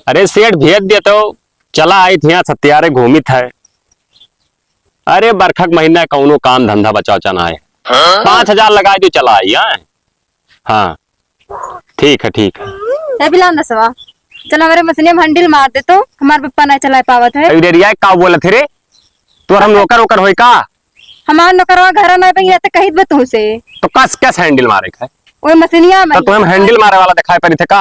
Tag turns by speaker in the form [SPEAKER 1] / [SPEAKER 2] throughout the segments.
[SPEAKER 1] अरे सेठ भेज दे तो चला आई थी यहाँ सत्यारे घूमित है। अरे बरखा का महीना कौनो काम धंधा बचाओ चना है। 5,000 लगा दो चला आई। हाँ ठीक है ठीक है।
[SPEAKER 2] बिलान दसवा चला मेरे मशीन में हंडिल मार दे तो हमारे पप्पा नहीं चला पावत है।
[SPEAKER 1] अरे का बोला थे रे तो हम नौकर वोकर होई का?
[SPEAKER 2] हमार नौकरवा घर में पे तो कही दे तू से
[SPEAKER 1] तो कस कैसे हैंडल मारे है?
[SPEAKER 2] ओए मशीनिया में
[SPEAKER 1] तो हम हैंडल मारे वाला दिखाई पड़ी थे का?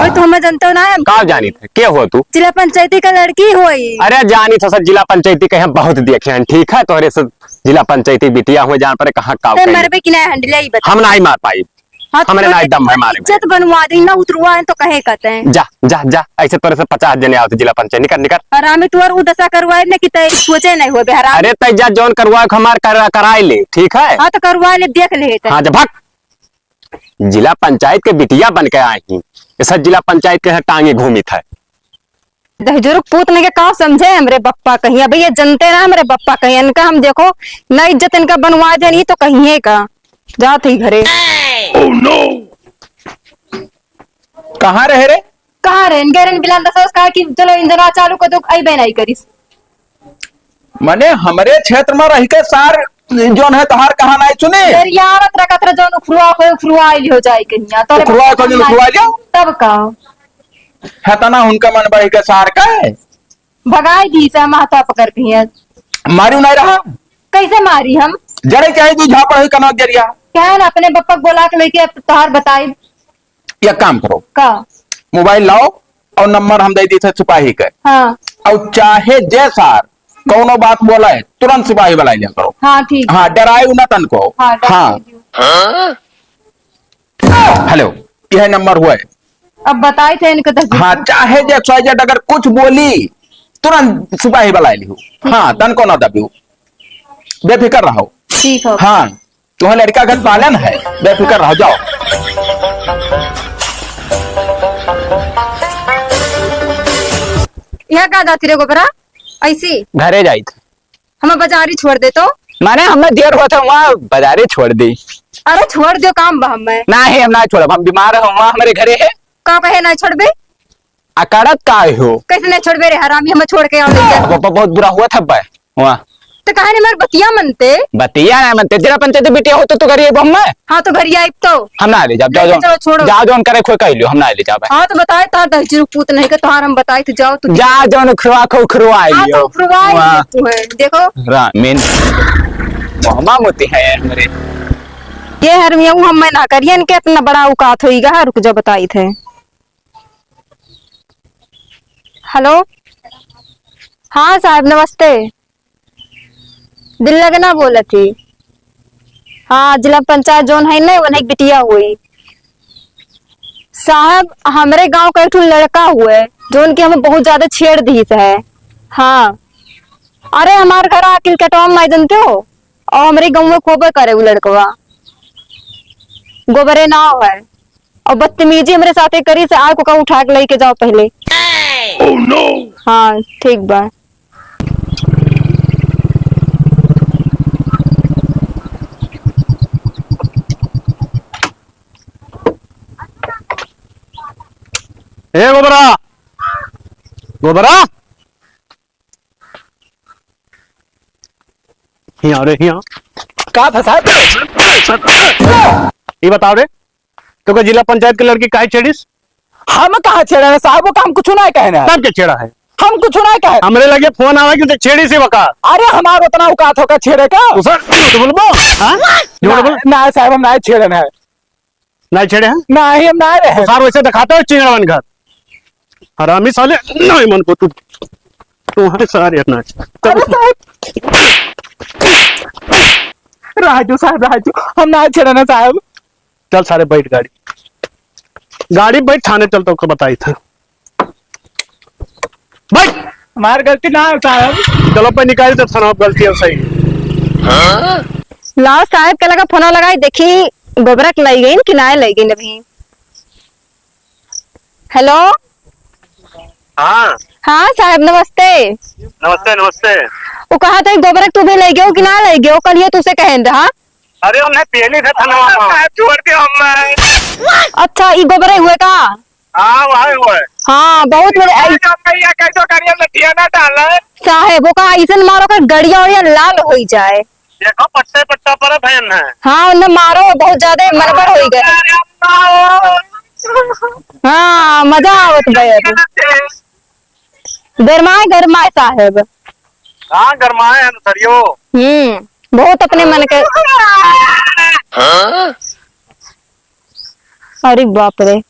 [SPEAKER 2] ओए तो हम जानते हो ना हम
[SPEAKER 1] का जानी थे के हो तू?
[SPEAKER 2] जिला पंचायती का लड़की होई।
[SPEAKER 1] अरे जानी तो सर जिला पंचायती के हम बहुत देखे हैं। ठीक है तोहरे से जिला पंचायती बिटिया हुए जान पर कहाँ का
[SPEAKER 2] मारे पे किना हैंडल आई बता।
[SPEAKER 1] हम नहीं मार पाई। हमने ना दम है मारे
[SPEAKER 2] इज्जत बनवा दी ना उतरवा है तो कहे कहते हैं।
[SPEAKER 1] जा जा जा ऐसे तोरे से 50 जने आते जिला पंचायत निकल निकल।
[SPEAKER 2] हरामी तू और उदसा करवाए ने कि तय सोचे नहीं हो बेहरा।
[SPEAKER 1] अरे तय जा जोन करवा हमार कराई ले ठीक है।
[SPEAKER 2] हां तो करवा ले देख ले।
[SPEAKER 1] हां जा भाग। जिला पंचायत के बिटिया बन के आई ही ऐसा जिला पंचायत के टांगे घूमित है।
[SPEAKER 2] दहजुर्ग पूतने के का समझे हमरे बप्पा कहिए भैया जनते ना हमरे बप्पा कहिए इनका हम देखो ना इज्जत इनका बनवा दे नहीं तो कहिए का जात ही घरे।
[SPEAKER 3] Oh no! कहाँ रहे रे?
[SPEAKER 2] कहाँ रहे इनके बिलान दस कहा कि चलो इंजना चालू कर दो आई बहन आई करिस।
[SPEAKER 3] मने हमरे क्षेत्र में रह के सार जोन है तहार कहा नहीं सुने
[SPEAKER 2] यावत रखत रह जोन खुरुआ आइल हो जाए कहिया तो
[SPEAKER 3] खुरुआ को जोन खुरुआ जाओ
[SPEAKER 2] तब का
[SPEAKER 3] है तना उनका मन बढ़ के सार का है
[SPEAKER 2] भगाई दी से माता पकड़ के
[SPEAKER 3] मारू नहीं रहा
[SPEAKER 2] कैसे मारी हम
[SPEAKER 3] जड़े चाहे तू झापड़ हुई कनौत जरिया
[SPEAKER 2] क्या है ना अपने बप्पा बोला के लेके तहार बताई।
[SPEAKER 3] एक काम करो
[SPEAKER 2] का
[SPEAKER 3] मोबाइल लाओ और नंबर हम दे दी थे सिपाही के।
[SPEAKER 2] हाँ
[SPEAKER 3] और चाहे जैसा कौनो बात बोला है तुरंत सिपाही बुला लिया करो।
[SPEAKER 2] हाँ ठीक।
[SPEAKER 3] हाँ डराए ना तन को। हाँ हेलो यह नंबर हुआ है।
[SPEAKER 2] अब बताए थे इनके तो
[SPEAKER 3] हाँ चाहे जैसा अगर कुछ बोली तुरंत सिपाही बुला ली। हाँ तन को ना दबी बेफिक्र रहो।
[SPEAKER 2] ठीक है।
[SPEAKER 3] हाँ तुम्हें लड़का घर पालन है बेफिक्र रहो जाओ।
[SPEAKER 2] यह का जाती रे गोबरा ऐसी
[SPEAKER 1] घरे जाई थे
[SPEAKER 2] हमें बाजारी छोड़ दे तो
[SPEAKER 1] माने हमें देर हुआ था वहाँ बाजारे छोड़ दी।
[SPEAKER 2] अरे छोड़ दो काम बा हमें
[SPEAKER 1] ना है हम ना छोड़ हम बीमार है वहाँ हमारे घरे है।
[SPEAKER 2] का कहे ना छोड़बे
[SPEAKER 1] अकारत का हो
[SPEAKER 2] कैसे नहीं छोड़बे रे हरामी हमें छोड़ के आओ
[SPEAKER 1] बहुत बुरा हुआ था वहाँ
[SPEAKER 2] तो कहा नहीं बतिया मनते
[SPEAKER 1] बतिया नहीं मनते जिला पंचायत बिटिया होते तो करिए हम में।
[SPEAKER 2] हाँ तो घर आई तो
[SPEAKER 1] हम ना ले जाओ जाओ
[SPEAKER 2] छोड़ो
[SPEAKER 1] जाओ जोन करे कोई कह लो हम ना ले जाओ।
[SPEAKER 2] हाँ तो बताए तार दहजुर्ग पूत नहीं के तोहार हम बताए तो जाओ तो
[SPEAKER 1] जा जोन खुरवा खो खुरवा
[SPEAKER 2] हाँ तो खुरवाई तू है देखो
[SPEAKER 1] रामीन मोहम्मा मोती है हमारे
[SPEAKER 2] ये हरमिया हम मैं ना करिए इनके इतना बड़ा औकात होईगा। रुक जा बताई थे। हेलो हाँ साहब नमस्ते दिल लगना बोला थी। हाँ जिला पंचायत जोन है ना वही बिटिया हुई साहब हमारे गांव का एक लड़का हुआ है जोन की हमें बहुत ज्यादा छेड़ दी है। हाँ अरे हमारे घर आकिल कटवाम नहीं जानते हो और हमारे गांव में खोबर करे वो लड़कवा गोबरे नाव है और बदतमीजी हमारे साथ करी से आग को उठा के लेके जाओ पहले।
[SPEAKER 3] Oh no!
[SPEAKER 2] हाँ ठीक बा।
[SPEAKER 1] ए गोबरा गोबरा यहाँ रे यहाँ का फंसा ये बताओ रे तो जिला पंचायत के लड़की काहे छेड़िस?
[SPEAKER 3] हम कहा छेड़ा है साहब वो काम कुछ ना कहना
[SPEAKER 1] तब क्या छेड़ा है?
[SPEAKER 3] हम कुछ ना कहे
[SPEAKER 1] हमरे लगे फोन आवा कि छेड़ी से बका।
[SPEAKER 3] अरे हमारा उतना औकात होगा छेड़े का
[SPEAKER 1] तो बोलबो
[SPEAKER 3] ना साहब हम ना छेड़े है
[SPEAKER 1] नहीं छेड़े हैं
[SPEAKER 3] ना ही हम ना रहे
[SPEAKER 1] सार वैसे दिखाते हो चिंगड़वन घर हरामी साले नहीं मन को तू तुम्हारे सारे अपना
[SPEAKER 3] राजू साहब राजू हम ना छेड़े ना साहब।
[SPEAKER 1] चल सारे बैठ गाड़ी बैठ थाने चलता हूँ बताई था भाई
[SPEAKER 3] हमारी गलती ना है साहब।
[SPEAKER 1] चलो पे निकाल तो थाना गलती है सही।
[SPEAKER 2] लाओ साहब के लगा फोन लगाई देखी गोबरक लाई गई कि ना लाई गई अभी। हेलो
[SPEAKER 1] हाँ
[SPEAKER 2] हाँ साहब नमस्ते।
[SPEAKER 1] नमस्ते नमस्ते।
[SPEAKER 2] वो कहा था गोबरक तू भी ले गयो कि ना ले गयो कल ये तुझसे कहन रहा।
[SPEAKER 1] अरे हमने पहले था थाना छोड़ के हम
[SPEAKER 2] अच्छा ये गोबरे हुए का।
[SPEAKER 1] हाँ वहाँ हुआ है।
[SPEAKER 2] हाँ बहुत बड़े साहेब का ऐसा मारो कर गड़िया उड़िया लाल हो जाए।
[SPEAKER 4] देखो पट्टे पट्टा पर बहन है।
[SPEAKER 2] हाँ उन्हें मारो बहुत ज्यादा मनबर हो गए। हाँ मजा आवत गए गरमाए साहेब।
[SPEAKER 4] हाँ गरमाए हैं सरियो।
[SPEAKER 2] बहुत अपने मन के। अरे बाप रे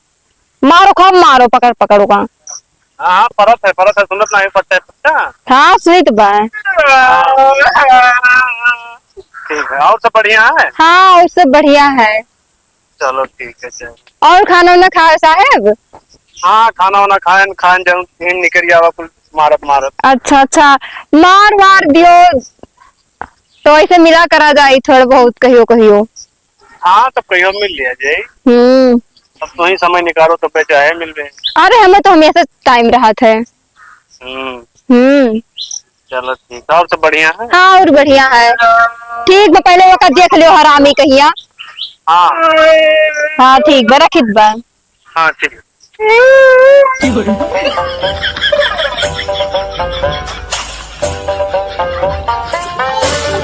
[SPEAKER 2] मारो खूब मारो पकड़ पकड़ो का।
[SPEAKER 4] हाँ परत है सुनत नहीं पट्टे पट्टा।
[SPEAKER 2] हाँ सुनित बा।
[SPEAKER 4] ठीक है और सब बढ़िया है।
[SPEAKER 2] हाँ और सब बढ़िया है।
[SPEAKER 4] चलो ठीक है चलो।
[SPEAKER 2] और खाना वाना खाए साहेब।
[SPEAKER 4] हाँ खाना वाना खान जरूर निकल जावा कुल मारत।
[SPEAKER 2] अच्छा मार वार दियो तो ऐसे मिला करा जाए थोड़ा बहुत कहियो कहियो।
[SPEAKER 4] हाँ तो कहियो मिल लिया जाए। अब तो ही समय निकालो तो पे चाहे मिल रहे।
[SPEAKER 2] अरे हमें तो हमेशा टाइम रहा था।
[SPEAKER 4] चलो ठीक है और सब बढ़िया है।
[SPEAKER 2] हाँ और बढ़िया है। ठीक बा पहले वो का देख लियो हरामी कहिया।
[SPEAKER 4] हाँ
[SPEAKER 2] हाँ ठीक बा रखित बा।
[SPEAKER 4] हाँ ठीक है।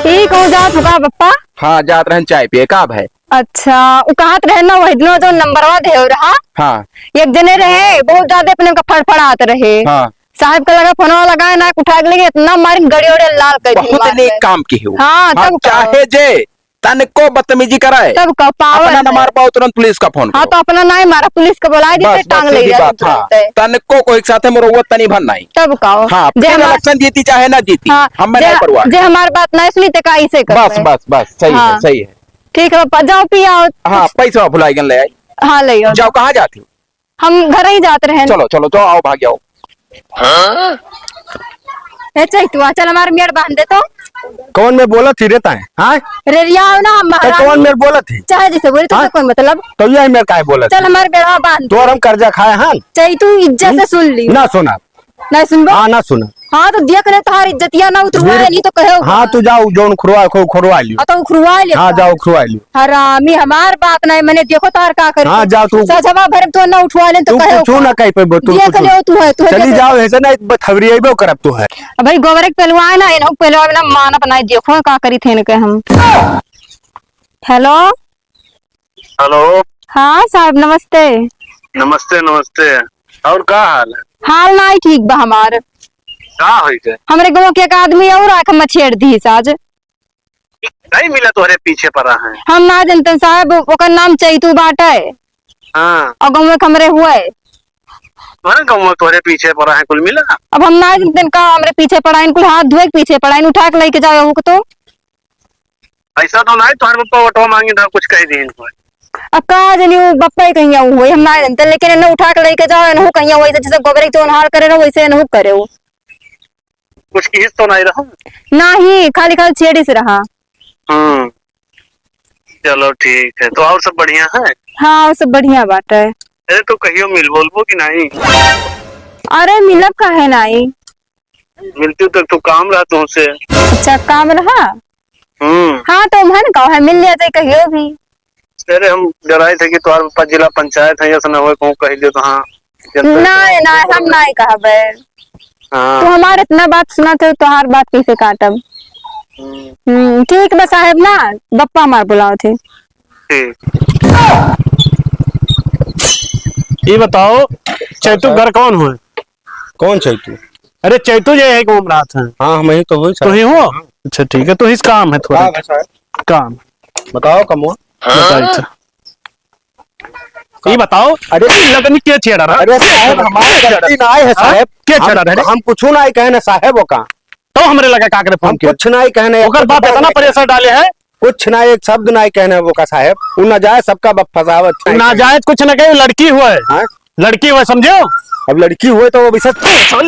[SPEAKER 2] ठीक हो जात होगा पप्पा।
[SPEAKER 3] हाँ जात रहन चाय पिए का है।
[SPEAKER 2] अच्छा वो कहाँ रहना वही दिनों जो नंबरवा दे रहा।
[SPEAKER 3] हाँ
[SPEAKER 2] एक जने रहे बहुत ज्यादा अपने का फड़फड़ात रहे।
[SPEAKER 3] हाँ
[SPEAKER 2] साहब का लगा फोनवा लगाए ना उठा के लेके इतना मारी गड़ी उड़े लाल कर दी
[SPEAKER 3] बहुत नेक काम की हो।
[SPEAKER 2] हाँ तब
[SPEAKER 3] चाहे जे तन को बदतमीजी कराए
[SPEAKER 2] तब का पावर
[SPEAKER 3] अपना न मार पाओ तुरंत पुलिस का फोन
[SPEAKER 2] हाँ
[SPEAKER 3] करो।
[SPEAKER 2] तो अपना नहीं मारा पुलिस को बुला दी
[SPEAKER 3] बस
[SPEAKER 2] टांग
[SPEAKER 3] बस
[SPEAKER 2] ले
[SPEAKER 3] सीधी
[SPEAKER 2] जा
[SPEAKER 3] बात। हाँ तन को कोई साथ मोर तनी भर नहीं।
[SPEAKER 2] तब का
[SPEAKER 3] हाँ
[SPEAKER 2] जे
[SPEAKER 3] फिर
[SPEAKER 2] हमार
[SPEAKER 3] इलेक्शन जीती चाहे ना जीती
[SPEAKER 2] हाँ
[SPEAKER 3] हमें नहीं परवाह।
[SPEAKER 2] जे हमारी बात नहीं सुनी तो कैसे कर
[SPEAKER 3] बस बस बस सही है
[SPEAKER 2] हाँ।
[SPEAKER 3] सही है।
[SPEAKER 2] ठीक है पापा जाओ पिया
[SPEAKER 3] हाँ पैसा भुलाई गन ले आई।
[SPEAKER 2] हाँ ले आओ।
[SPEAKER 3] जाओ कहाँ जाती हो।
[SPEAKER 2] हम घर ही जाते रहे।
[SPEAKER 3] चलो चलो जाओ आओ भाग जाओ।
[SPEAKER 2] तू चल हमारे मेड़ बांध दे तो।
[SPEAKER 5] कौन में बोला थी रहता है। हाँ
[SPEAKER 2] रेरिया ना हम
[SPEAKER 5] तो कौन मेरे बोला थी
[SPEAKER 2] चाहे जैसे बोले तो
[SPEAKER 5] हाँ?
[SPEAKER 2] कोई मतलब
[SPEAKER 5] तो यही मेरे का बोला
[SPEAKER 2] चल हमारे बेड़ा बांध
[SPEAKER 5] तो हम कर्जा खाए हाँ
[SPEAKER 2] चाहे तू इज्जत से सुन ली
[SPEAKER 5] ना सुना।
[SPEAKER 2] नहीं सुनबो
[SPEAKER 5] हाँ ना सुना।
[SPEAKER 2] हाँ तो देख ले तुम्हारी इज्जतिया ना उतरवा नहीं तो कहो।
[SPEAKER 5] हाँ तू जाओ जोन खुरवा लियो।
[SPEAKER 2] तो खुरवा ले
[SPEAKER 5] हाँ जाओ खुरवा लियो।
[SPEAKER 2] हरामी हमार बात नहीं मैंने देखो तार का कर
[SPEAKER 5] हाँ जाओ तू
[SPEAKER 2] सजवा भर तो ना उठवा ले तो
[SPEAKER 5] तू
[SPEAKER 2] कहो
[SPEAKER 5] कुछ ना कहीं पे तू
[SPEAKER 2] देख ले तू है
[SPEAKER 5] चली जाओ ऐसे ना बथवरी आइबो करब तू है।
[SPEAKER 2] भाई गोबर के पहलवान ना इनको पहलवान ना मानत नहीं देखो का करी थे के हम। हेलो
[SPEAKER 4] हेलो
[SPEAKER 2] हाँ साहब नमस्ते।
[SPEAKER 4] नमस्ते नमस्ते और क्या हाल है।
[SPEAKER 2] हाल नहीं ठीक बा हमार
[SPEAKER 4] क्या हुई है।
[SPEAKER 2] हमारे गाँव के एक आदमी और आके मछेड़ दी आज
[SPEAKER 4] नहीं मिला तुम्हारे पीछे पड़ा है।
[SPEAKER 2] हम ना जानते साहब ओकर नाम चैतू बाटे
[SPEAKER 4] हाँ
[SPEAKER 2] और गाँव में कमरे हुए
[SPEAKER 4] तुम्हारे गाँव में तुम्हारे पीछे पड़ा है कुल मिला।
[SPEAKER 2] अब हम ना जानते का हमारे पीछे पड़ा इनको हाथ धोए के पीछे पड़ा इन उठा के लेके जाओ तो
[SPEAKER 4] ऐसा तो नहीं तुम्हारे पप्पा ऑटो मांगे था कुछ कह दी इनको।
[SPEAKER 2] अब कहा जानी वो बप्पा ही कहीं हुए हम ना जानते लेकिन इन्हें उठा के लेके जाओ इन्हों कहीं वैसे जैसे गोबर तो हाल करे ना वैसे इन्हों करे वो
[SPEAKER 4] कुछ किस तो नहीं रहा।
[SPEAKER 2] नहीं खाली खाली छेड़ी से रहा।
[SPEAKER 4] चलो ठीक है तो और सब बढ़िया है।
[SPEAKER 2] हाँ वो सब बढ़िया बात है।
[SPEAKER 4] अरे तो कहियो मिल बोलबो कि नहीं।
[SPEAKER 2] अरे मिलब का है नहीं
[SPEAKER 4] मिलती तक तो काम रहा तुमसे।
[SPEAKER 2] अच्छा काम रहा। हाँ तो मन कहो है मिल जाते कहियो भी।
[SPEAKER 4] अरे हम डराए थे कि तुम्हारे पास जिला पंचायत है ऐसा न हो कहूँ कह दियो तो हाँ
[SPEAKER 2] नहीं नहीं हम नहीं कहबे।
[SPEAKER 4] हाँ।
[SPEAKER 2] तो हमारे इतना बात सुना थे तो हर बात पीछे काटब। ठीक बस साहब ना बप्पा मार बुलाओ थे।
[SPEAKER 4] ठीक
[SPEAKER 5] ये बताओ चैतू घर कौन हो।
[SPEAKER 3] कौन चैतू।
[SPEAKER 5] अरे चैतू जो है घूम रहा था।
[SPEAKER 3] हाँ हम ही तो हुई
[SPEAKER 5] तो ही हो। अच्छा ठीक है तो इस काम है थोड़ा काम
[SPEAKER 3] बताओ कमो।
[SPEAKER 5] बताइए ये बताओ। अरे लगनी क्या छेड़ा रहा।
[SPEAKER 3] अरे साहब हमारी गलती ना है साहब।
[SPEAKER 5] क्या छेड़ा रहे
[SPEAKER 3] हम कुछ नहीं कहने साहब का
[SPEAKER 5] तो हमरे लगा काकरे फोन
[SPEAKER 3] हम
[SPEAKER 5] किया
[SPEAKER 3] कुछ नहीं कहने
[SPEAKER 5] ओकर बाप इतना प्रेशर डाले है
[SPEAKER 3] कुछ ना एक शब्द नहीं कहने वो का साहब उ ना जाए सबका फसावत
[SPEAKER 5] नाजायज कुछ न कहे लड़की हुआ है लड़की हुआ समझो।
[SPEAKER 3] अब लड़की हुए तो वो विशेष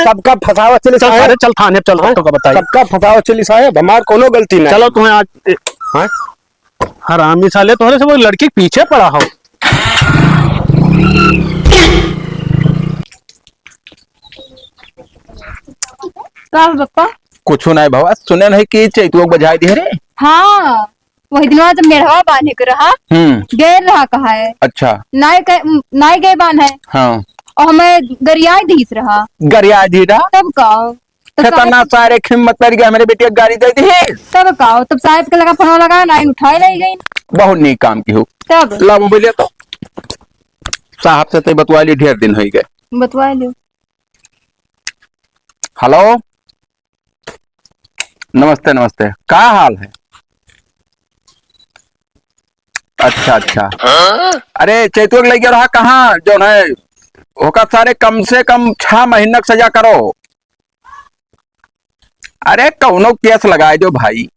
[SPEAKER 3] सबका फसावत चली साहब।
[SPEAKER 5] चल थाने चल तो बताइए
[SPEAKER 3] सबका फसावत चली साहब हमार कोनो गलती नहीं।
[SPEAKER 5] चलो तुम्हें आज
[SPEAKER 3] हाँ
[SPEAKER 5] हरामी साले तुम्हारे से वो लड़की पीछे पड़ा हो।
[SPEAKER 2] बप्पा
[SPEAKER 3] कुछ नहीं भवा सुने नहीं कि चैतुआ बजाई दे रे।
[SPEAKER 2] हाँ वही दिन जब मेढ़वा बांधे के रहा गए रहा कहा है
[SPEAKER 3] अच्छा
[SPEAKER 2] नाई गए बांध है
[SPEAKER 3] हाँ
[SPEAKER 2] और हमें गरियाई दीस रहा
[SPEAKER 3] गरिया दीदा
[SPEAKER 2] तब का
[SPEAKER 3] खेतना सारे खिम्मत कर गया मेरे बेटे गाड़ी दे दी
[SPEAKER 2] तब का तब साहब के लगा फोन लगा लाइन उठाई लाई गई
[SPEAKER 3] बहुत नीक काम की हो
[SPEAKER 2] तब
[SPEAKER 3] ला मोबाइल तो साहब से तो बतवा ली ढेर दिन हो गए
[SPEAKER 2] बतवा लियो।
[SPEAKER 3] हेलो नमस्ते नमस्ते क्या हाल है? अच्छा अच्छा अरे चैतुर लग रहा कहाँ जो है होका सारे कम से कम 6 महीना सजा करो। अरे कौनो केस लगाए जो भाई।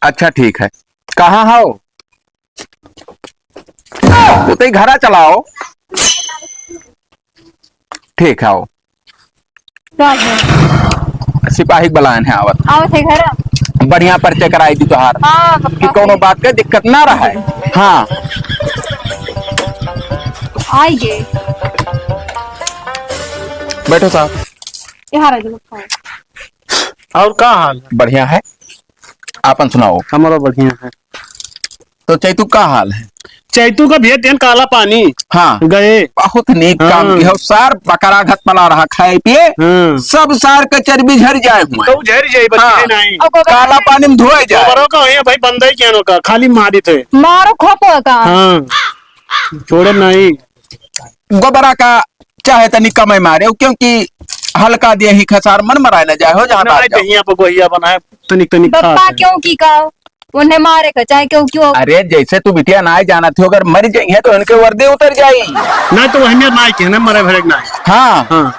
[SPEAKER 3] अच्छा ठीक है कहाँ हो तो घरा चलाओ ठीक है आओ सिपाही बलान है आवत
[SPEAKER 2] आओ थे घर
[SPEAKER 3] बढ़िया परिचय कराई दी तुहार कि कोनो बात के दिक्कत ना रहा है। हाँ
[SPEAKER 2] आइए
[SPEAKER 3] बैठो साहब
[SPEAKER 2] यहाँ रह जाओ।
[SPEAKER 5] और क्या हाल है?
[SPEAKER 3] बढ़िया है आपन सुनाओ।
[SPEAKER 5] हमारा बढ़िया है।
[SPEAKER 3] तो चैतू का हाल है?
[SPEAKER 5] चैतू का भेज देन काला पानी
[SPEAKER 3] हाँ
[SPEAKER 5] गए
[SPEAKER 3] बहुत नीक काम किया सार बकरा घट पला रहा खाए पिए सब सार के चर्बी झड़ जाए हुए
[SPEAKER 5] तो झर जाई बच्चे
[SPEAKER 3] हाँ।
[SPEAKER 5] नहीं
[SPEAKER 3] काला पानी में धोए जाए
[SPEAKER 5] बरो का है भाई बंदई केनो का खाली मारी थे
[SPEAKER 2] मारो खोपो का
[SPEAKER 5] हाँ छोड़े नहीं
[SPEAKER 3] गोबरा का चाहे तनी कमे मारे क्योंकि हल्का दे ही खसार मन मराए न जाए हो जहाँ
[SPEAKER 5] नहीं दहिया पर गोहिया बनाए तनिक तनिक खा
[SPEAKER 2] बप्पा क्यों की का उन्हें मारे का चाहे क्यों क्यों
[SPEAKER 3] अरे जैसे तू बिटिया ना जाना थी अगर मर जाइए तो इनके वर्दे उतर जाई
[SPEAKER 5] नहीं तो वही में नाई के ना मरे भरे ना
[SPEAKER 3] हाँ
[SPEAKER 5] हाँ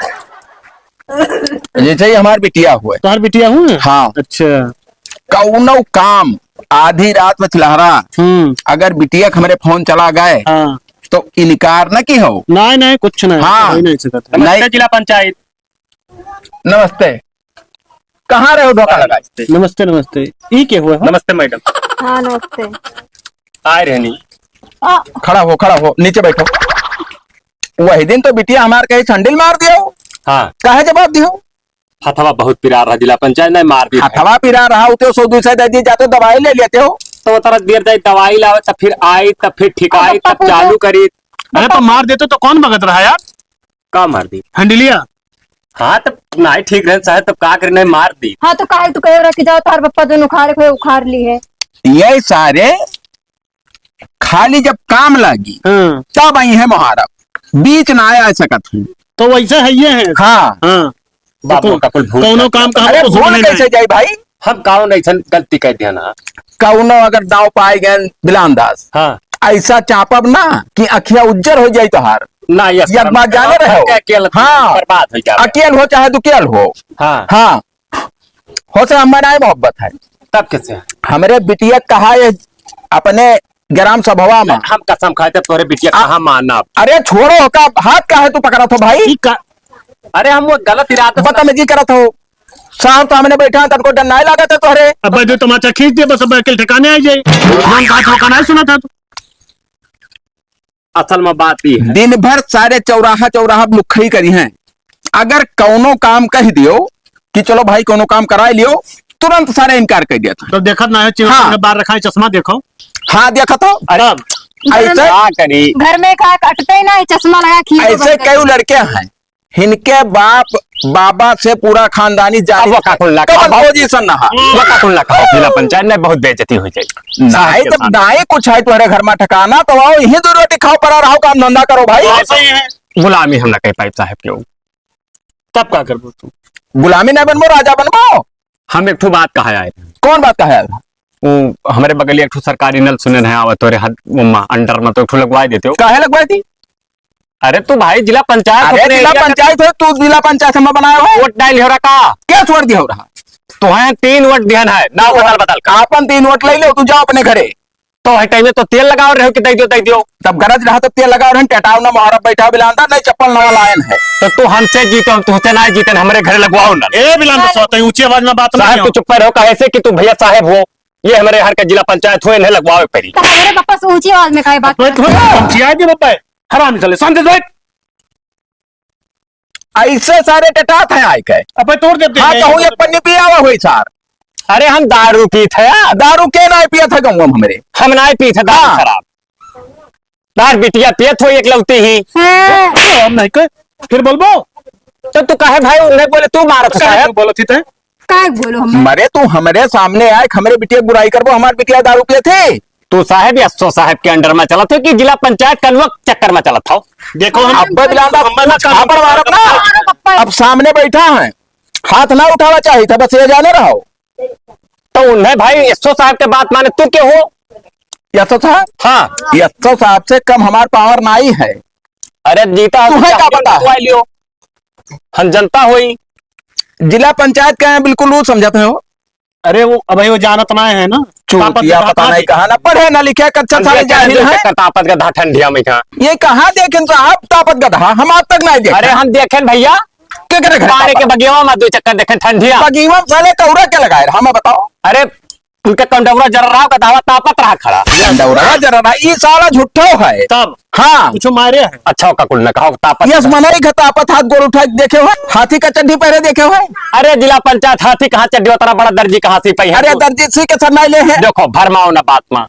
[SPEAKER 3] जैसे ही हमारी बिटिया हुए
[SPEAKER 5] तोहर बिटिया हूँ
[SPEAKER 3] हाँ
[SPEAKER 5] अच्छा
[SPEAKER 3] कौनो काम आधी रात में चिल्लारा अगर बिटिया हमारे फोन चला गए
[SPEAKER 5] हाँ
[SPEAKER 3] तो इनकार न की हो।
[SPEAKER 5] नहीं नहीं कुछ नहीं
[SPEAKER 3] हाँ।
[SPEAKER 5] नहीं सकता
[SPEAKER 3] नहीं।
[SPEAKER 1] जिला पंचायत
[SPEAKER 3] नमस्ते कहाँ रहे हो धोखा लगा?
[SPEAKER 5] नमस्ते नमस्ते ई के हुआ
[SPEAKER 1] नमस्ते मैडम
[SPEAKER 2] हाँ नमस्ते
[SPEAKER 1] आए रहनी
[SPEAKER 3] खड़ा हो नीचे बैठो। वही दिन तो बिटिया हमारे कहीं संडिल मार दियो
[SPEAKER 1] हाँ
[SPEAKER 3] कहे जवाब दियो
[SPEAKER 1] हथवा बहुत पिरा रहा जिला पंचायत नहीं मार दी
[SPEAKER 3] हथवा पिरा रहा होते 100-200 दे दिए जाते दवाई ले लेते हो
[SPEAKER 1] तो तरह देर जाए दवाई लावे तब फिर आई तब फिर ठिकाई तब चालू करी
[SPEAKER 5] अरे तो मार देते तो कौन भगत रहा यार
[SPEAKER 1] का मार दी
[SPEAKER 5] हंडलिया
[SPEAKER 1] हाँ तब नहीं ठीक रहे साहब तब का करने मार दी
[SPEAKER 2] हाँ तो काहे तू कहे रख जाओ तार पप्पा दोनों उखाड़ ली है
[SPEAKER 3] ये सारे खाली जब काम लगी
[SPEAKER 5] हाँ
[SPEAKER 3] तब आई है मुहारब बीच ना आया सकत हूँ।
[SPEAKER 5] तो वैसे है ये है
[SPEAKER 3] हाँ
[SPEAKER 5] हाँ
[SPEAKER 1] बाबू का कुल भूल
[SPEAKER 5] कौनो काम का
[SPEAKER 3] अरे
[SPEAKER 5] हमको
[SPEAKER 3] भूल
[SPEAKER 5] सुनने
[SPEAKER 3] कैसे
[SPEAKER 5] नहीं।
[SPEAKER 3] जाए भाई
[SPEAKER 1] हम कौन ऐसा गलती कर दिया ना
[SPEAKER 3] कौनो अगर दाव पाए गए बिलानदास
[SPEAKER 1] हाँ
[SPEAKER 3] ऐसा चापब ना कि अखिया उज्जर हो जाए तोहार
[SPEAKER 1] ना ये
[SPEAKER 3] यह बात जाने रहे हो।
[SPEAKER 1] अकेले
[SPEAKER 3] हाँ।
[SPEAKER 1] बर्बाद हो जाए
[SPEAKER 3] अकेल हो चाहे दुकेल हो
[SPEAKER 1] हाँ
[SPEAKER 3] हाँ हो से हमारा मोहब्बत है
[SPEAKER 1] तब कैसे
[SPEAKER 3] हमारे बिटिया कहा है अपने ग्राम सभा में
[SPEAKER 1] हम कसम खाए थे तोरे बिटिया कहाँ मानना
[SPEAKER 3] अरे छोड़ो का हाथ का है तू पकड़ा था भाई
[SPEAKER 5] ई का
[SPEAKER 1] अरे हम वो गलत इरादा
[SPEAKER 3] बदतमीजी करत हो साहब सामने बैठा तनको डर नहीं लगा था तोहरे
[SPEAKER 5] अब जो तमाचा खींच दिया बस अब अकेले ठिकाने आ जाए हम कहा ठोका नहीं सुना था
[SPEAKER 1] असल में बात ये है
[SPEAKER 3] दिन भर सारे चौराहा मुखरी करी हैं अगर कौनो काम कह दियो कि चलो भाई कोनो काम कराए लियो तुरंत सारे इनकार कर दिया था।
[SPEAKER 5] तो देखत ना है चिड़िया
[SPEAKER 3] हाँ।
[SPEAKER 5] ने बाहर रखा है चश्मा देखो
[SPEAKER 3] हाँ देखा तो
[SPEAKER 1] अरे
[SPEAKER 3] ऐसे
[SPEAKER 1] क्या करी
[SPEAKER 2] घर में का कटते ही ना चश्मा लगा खींच
[SPEAKER 3] ऐसे कई लड़के हैं इनके बाप बाबा से पूरा खानदानी जारी पोजीशन रहा
[SPEAKER 1] जिला पंचायत में बहुत बेइज्जती हो जाए
[SPEAKER 3] नहीं तब नहीं कुछ है तुम्हारे घर में ठिकाना तो आओ यही 2 रोटी खाओ पर रहो काम धंधा करो भाई।
[SPEAKER 5] ऐसा ही है
[SPEAKER 1] गुलामी हम ना कह पाए साहब क्यों
[SPEAKER 5] तब क्या कर तू
[SPEAKER 3] गुलामी नहीं बनबो राजा बनबो।
[SPEAKER 1] हम एक ठो बात कहा आए थे
[SPEAKER 3] कौन बात कहा
[SPEAKER 1] वो हमारे बगल एक ठो सरकारी नल सुने हैं आवत तोरे अंडर में तो एक ठो लगवा देते हो
[SPEAKER 3] काहे लगवाई थी?
[SPEAKER 1] अरे तू भाई जिला पंचायत
[SPEAKER 3] अरे
[SPEAKER 1] अपने
[SPEAKER 3] जिला
[SPEAKER 1] एरिया का
[SPEAKER 3] पंचायत है तू जिला पंचायत में बनाया हो
[SPEAKER 1] वोट डाल हो रहा का
[SPEAKER 3] क्या छोड़ दिया हो रहा
[SPEAKER 1] तो है 3 वोट ध्यान है ना बदल का
[SPEAKER 3] आपन 3 वोट ले लो तू जाओ अपने घरे
[SPEAKER 1] तो है टाइम में तो तेल लगाओ रहे हो कि दे दियो
[SPEAKER 3] तब गरज रहा तो तेल लगाओ रहे टेटाव ना मुहारब बैठा बिलांदा नहीं चप्पल नवा लायन है
[SPEAKER 1] तो तू हमसे जीतो तुझसे ना जीते हमारे घर लगवाओ ना
[SPEAKER 5] ए बिलान सोते ऊंची आवाज में बात
[SPEAKER 1] साहब
[SPEAKER 5] नहीं
[SPEAKER 1] तू चुप रहो कैसे कि तू भैया साहब हो ये हमारे हर का जिला पंचायत हुए नहीं लगवाओ परी
[SPEAKER 2] तो हमारे पापा से ऊंची आवाज में काहे बात
[SPEAKER 5] तो हम चिया दे बाबा हराम चले शांति बैठ
[SPEAKER 3] ऐसे सारे टटात हैं आय के
[SPEAKER 5] अब तोड़ देते
[SPEAKER 3] हाँ कहूँ एक पन्नी पिया हुआ हुई सार
[SPEAKER 1] अरे हम दारू पी थे
[SPEAKER 3] दारू के ना पिया था गाँव में हमारे
[SPEAKER 1] हम ना पी थे दारू
[SPEAKER 3] हाँ।
[SPEAKER 1] शराब तार बिटिया पेट हो एक लौती ही।
[SPEAKER 2] हाँ।
[SPEAKER 5] हम नहीं कहे फिर बोलबो
[SPEAKER 1] तो तू कहे भाई उन्हें बोले तू मारत साहब।
[SPEAKER 5] बोलो थी ते
[SPEAKER 2] काय बोलो हम
[SPEAKER 3] मरे तू हमारे सामने आए हमारे बिटिया की बुराई करबो, हमारे बिटिया दारू पिए थे।
[SPEAKER 1] तू साहब एसओ साहब के अंडर में चला था कि जिला पंचायत कन्वक चक्कर में चला था।
[SPEAKER 5] देखो हम
[SPEAKER 3] अब अब सामने बैठा है, हाथ ना उठावा चाहिए था, बस ये जाने रहो।
[SPEAKER 1] तो उन्हें भाई एसओ साहब के बात माने तू क्या हो?
[SPEAKER 3] यशो साहब,
[SPEAKER 1] हाँ
[SPEAKER 3] यशो साहब से कम हमार पावर नहीं है।
[SPEAKER 1] अरे जीता
[SPEAKER 3] तुम्हें क्या पता है?
[SPEAKER 1] लियो हम जनता हुई
[SPEAKER 3] जिला पंचायत का है, बिल्कुल वो समझते हो।
[SPEAKER 5] अरे वो अब वो जानत ना है ना
[SPEAKER 3] चूतिया पता नहीं कहा ना पढ़े ना लिखे, कच्चा सारे जाहिल है।
[SPEAKER 1] तापत गधा ठंडिया में कहा
[SPEAKER 3] ये कहाँ देखें साहब तापत गधा, हम आज तक नहीं देखे।
[SPEAKER 1] अरे हम देखें भैया
[SPEAKER 3] क्या करे
[SPEAKER 1] बारे के बगिया में दो चक्कर देखें ठंडिया
[SPEAKER 3] बगीवा साले कौरा क्या लगाए हमें बताओ।
[SPEAKER 1] अरे उनका कंडौरा जर रहा का दावा तापत रहा खड़ा
[SPEAKER 3] डौरा जरा ना ये साला झूठो है।
[SPEAKER 5] तब
[SPEAKER 3] हाँ
[SPEAKER 5] कुछ मारे है
[SPEAKER 1] अच्छा का कुल न कहा तापत।
[SPEAKER 3] यस मनाई का तापत हाथ गोड़ उठा के देखे हुए, हाथी का चड्डी पहरे देखे हुए।
[SPEAKER 1] अरे जिला पंचायत हाथी कहाँ चड्डी उतरा बड़ा दर्जी कहाँ सी पही
[SPEAKER 3] अरे दर्जी सी के सर नहीं ले हैं।
[SPEAKER 1] देखो भरमाओ ना बात में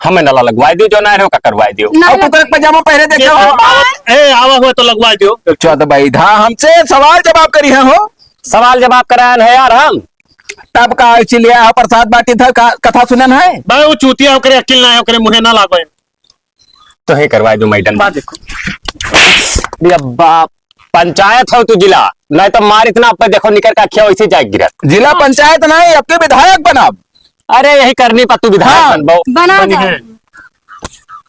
[SPEAKER 1] हमें नला लगवाई दियो जो ना रहो का करवाई दियो।
[SPEAKER 3] और तू करे पजामा पहरे देखे हो।
[SPEAKER 5] ए आवा हुआ तो लगवा दियो।
[SPEAKER 3] चौदह बैठा हमसे सवाल जवाब करी है हो।
[SPEAKER 1] सवाल जवाब करायन है यार हम
[SPEAKER 3] तब का चिलिया प्रसाद बाटी था कथा सुनन है।
[SPEAKER 5] भाई वो चूतिया ओकरे अकिल ना है ओकरे मुहे ना लागो
[SPEAKER 1] तो ही करवाई दो मैडम।
[SPEAKER 5] बात देखो
[SPEAKER 1] बाप पंचायत हो तू जिला नहीं तो मार इतना पे देखो निकल का क्या वैसे जाए गिरत।
[SPEAKER 3] जिला पंचायत नहीं अब के विधायक बनाब।
[SPEAKER 1] अरे यही करनी पर तू विधायक
[SPEAKER 3] हाँ,
[SPEAKER 1] बनबो
[SPEAKER 2] बना
[SPEAKER 5] बनी
[SPEAKER 2] जाओ।
[SPEAKER 5] है।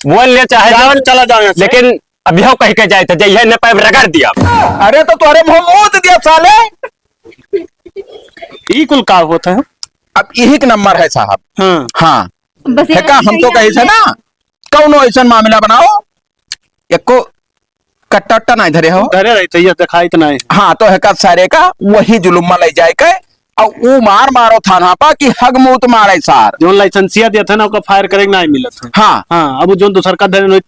[SPEAKER 1] बोल ले चाहे
[SPEAKER 5] जाओ,
[SPEAKER 1] जाओ,
[SPEAKER 5] चला जाओ यहाँ से।
[SPEAKER 1] लेकिन अभी हो कह के जाए थे जय ने पैर रगड़ दिया।
[SPEAKER 3] अरे तो तुम्हारे मुंह मूत दिया साले।
[SPEAKER 5] ई कुल का होता है।
[SPEAKER 3] अब यही का नंबर है साहब।
[SPEAKER 5] हाँ
[SPEAKER 3] हाँ
[SPEAKER 2] बस
[SPEAKER 3] है का हम तो कही थे ना कौनो ऐसा मामला बनाओ एको कट्टा अट्टा नहीं धरे हो।
[SPEAKER 5] घरे रहते ये दिखाई तो नहीं।
[SPEAKER 3] हाँ तो है का सारे का वही जुलुम्मा ले जाए के और वो मार मारो थाना पा कि हग मूत मारे सार।
[SPEAKER 5] जो लाइसेंसिया दिया था ना उसका फायर करे नहीं मिला था।
[SPEAKER 3] हाँ
[SPEAKER 5] हाँ अब जो दूसर का धरे